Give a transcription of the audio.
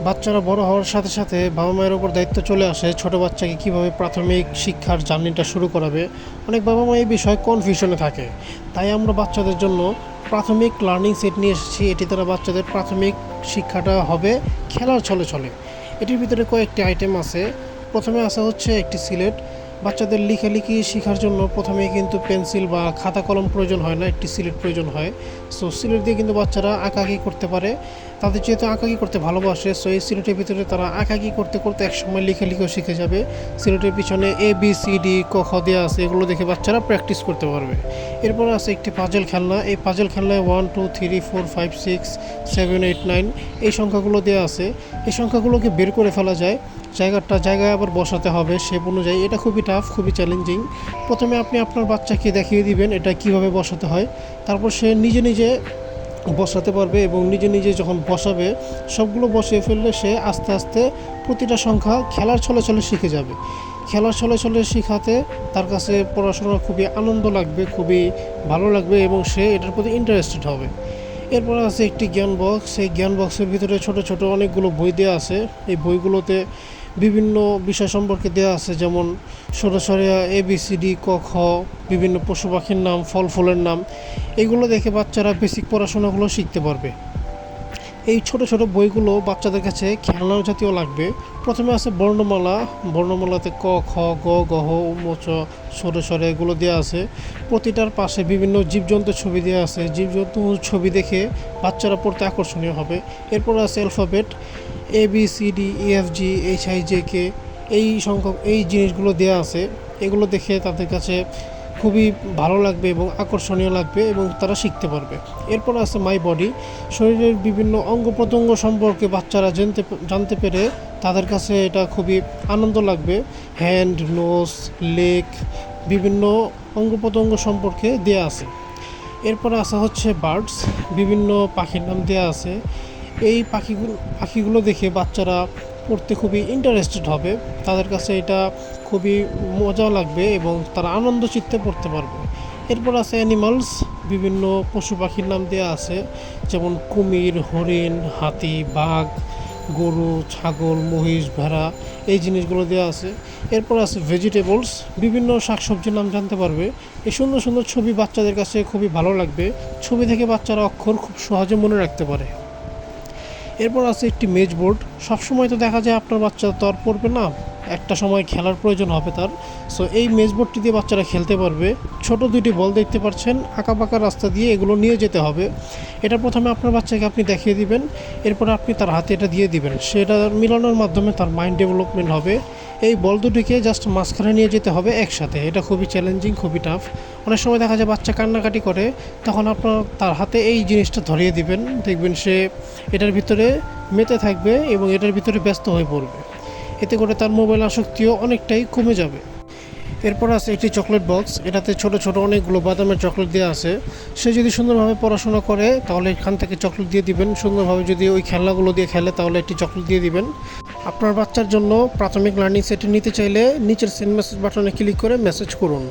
বাচ্চারা বড় হওয়ার সাথে সাথে বাবা মায়ের ওপর দায়িত্ব চলে আসে ছোট বাচ্চাকে কিভাবে প্রাথমিক শিক্ষার জার্নিটা শুরু করাবে। অনেক বাবা মা এই বিষয়ে কনফিউশনে থাকে। তাই আমরা বাচ্চাদের জন্য প্রাথমিক লার্নিং সেট নিয়ে এসেছি। এটি দ্বারা বাচ্চাদের প্রাথমিক শিক্ষাটা হবে খেলার ছলে ছলে। এটির ভিতরে কয়েকটি আইটেম আছে। প্রথমে আছে হচ্ছে একটি সিলেট। বাচ্চাদের লেখালেখি শেখার জন্য প্রথমেই কিন্তু পেন্সিল বা খাতা কলম প্রয়োজন হয় না, একটি সিলেট প্রয়োজন হয়। সো সিলেট দিয়ে কিন্তু বাচ্চারা আঁকাআঁকি করতে পারে। তাদের যেহেতু আঁকাআঁকি করতে ভালোবাসে, সো এই সিলেটের ভিতরে তারা আঁকাআঁকি করতে করতে একসময় লেখালেখিও শিখে যাবে। সিলেটের পিছনে ABCD ক খ দেওয়া আছে, এগুলো দেখে বাচ্চারা প্র্যাকটিস করতে পারবে। এরপর আছে একটি পাজল খেলনা। এই পাজল খেলনায় 1 2 3 4 5 6 7 8 9 এই সংখ্যাগুলো দেওয়া আছে। এই সংখ্যাগুলোকে বের করে ফেলা যায়, জায়গায় আবার বসাতে হবে শেপ অনুযায়ী। এটা খুবই টাফ, খুবই চ্যালেঞ্জিং। প্রথমে আপনি আপনার বাচ্চাকে দেখিয়ে দিবেন এটা কিভাবে বসাতে হয়, তারপর সে নিজে নিজে বসাতে পারবে এবং নিজে নিজে যখন বসাবে, সবগুলো বসিয়ে ফেললে সে আস্তে আস্তে প্রতিটা সংখ্যা খেলার ছলে ছলে শিখে যাবে। খেলার ছলে ছলে শেখাতে তার কাছে পড়াশোনা খুবই আনন্দ লাগবে, খুবই ভালো লাগবে এবং সে এটার প্রতি ইন্টারেস্টেড হবে। এরপর আছে একটি জ্ঞান বক্স। এই জ্ঞান বক্সের ভিতরে ছোট ছোট অনেকগুলো বই দেওয়া আছে। এই বইগুলোতে বিভিন্ন বিষয় সম্পর্কে দেওয়া আছে, যেমন সরাসরিয়া ABCD ক খ, বিভিন্ন পশু পাখির নাম, ফল ফুলের নাম। এগুলো দেখে বাচ্চারা বেসিক পড়াশোনাগুলো শিখতে পারবে। এই ছোট ছোট বইগুলো বাচ্চাদের কাছে খেলনা জাতীয় লাগবে। প্রথমে আছে বর্ণমালা। বর্ণমালাতে ক খ গ গহ উমচ সরে এগুলো দেওয়া আছে। প্রতিটার পাশে বিভিন্ন জীবজন্তুর ছবি দেওয়া আছে। জীবজন্তুর ছবি দেখে বাচ্চারা পড়তে আকর্ষণীয় হবে। এরপর আছে alphabet ABCD E F G H I J K, এই জিনিসগুলো দেওয়া আছে। এগুলো দেখে তাদের কাছে খুবই ভালো লাগবে এবং আকর্ষণীয় লাগবে এবং তারা শিখতে পারবে। এরপর আছে মাই বডি। শরীরের বিভিন্ন অঙ্গ প্রত্যঙ্গ সম্পর্কে বাচ্চারা জানতে পেরে তাদের কাছে এটা খুবই আনন্দ লাগবে। হ্যান্ড, নোজ, লেগ, বিভিন্ন অঙ্গ প্রত্যঙ্গ সম্পর্কে দেয়া আছে। এরপরে আসা হচ্ছে বার্ডস। বিভিন্ন পাখির নাম দেওয়া আছে। এই পাখিগুলো দেখে বাচ্চারা পড়তে খুবই ইন্টারেস্টেড হবে। তাদের কাছে এটা খুবই মজা লাগবে এবং তারা আনন্দ চিত্তে পড়তে পারবে। এরপর আছে অ্যানিমালস। বিভিন্ন পশু পাখির নাম দেওয়া আছে, যেমন কুমির, হরিণ, হাতি, বাঘ, গরু, ছাগল, মহিষ, ভেড়া, এই জিনিসগুলো দেওয়া আছে। এরপর আছে ভেজিটেবলস। বিভিন্ন শাকসবজির নাম জানতে পারবে। এই সুন্দর সুন্দর ছবি বাচ্চাদের কাছে খুবই ভালো লাগবে। ছবি থেকে বাচ্চারা অক্ষর খুব সহজে মনে রাখতে পারে। এরপর আছে একটি মেজ বোর্ড। সবসময় তো দেখা যায় আপনার বাচ্চা তো আর পড়বে না, একটা সময় খেলার প্রয়োজন হবে তার। সো এই মেজ বোর্ডটি দিয়ে বাচ্চারা খেলতে পারবে। ছোট দুইটি বল দেখতে পাচ্ছেন, আঁকাবাঁকা রাস্তা দিয়ে এগুলো নিয়ে যেতে হবে। এটা প্রথমে আপনার বাচ্চাকে আপনি দেখিয়ে দিবেন, এরপর আপনি তার হাতে এটা দিয়ে দিবেন। সেটা মিলানোর মাধ্যমে তার মাইন্ড ডেভেলপমেন্ট হবে। এই বল দুটিকে জাস্ট মাঝখানে নিয়ে যেতে হবে একসাথে। এটা খুবই চ্যালেঞ্জিং, খুবই টাফ। অনেক সময় দেখা যায় বাচ্চা কান্নাকাটি করে, তখন আপনার তার হাতে এই জিনিসটা ধরিয়ে দিবেন, দেখবেন সে এটার ভিতরে মেতে থাকবে এবং এটার ভিতরে ব্যস্ত হয়ে পড়বে। এতে করে তার মোবাইল আসক্তিও অনেকটাই কমে যাবে। এরপর আছে একটি চকলেট বক্স। এটাতে ছোট ছোট অনেকগুলো বাদামের চকলেট দেওয়া আছে। সে যদি সুন্দরভাবে পড়াশোনা করে তাহলে এখান থেকে চকলেট দিয়ে দিবেন। সুন্দরভাবে যদি ওই খেলনাগুলো দিয়ে খেলে তাহলে একটি চকলেট দিয়ে দিবেন। আপনার বাচ্চার জন্য প্রাথমিক লার্নিং সেট নিতে চাইলে নিচের সেন্ড মেসেজ বাটনে ক্লিক করে মেসেজ করুন।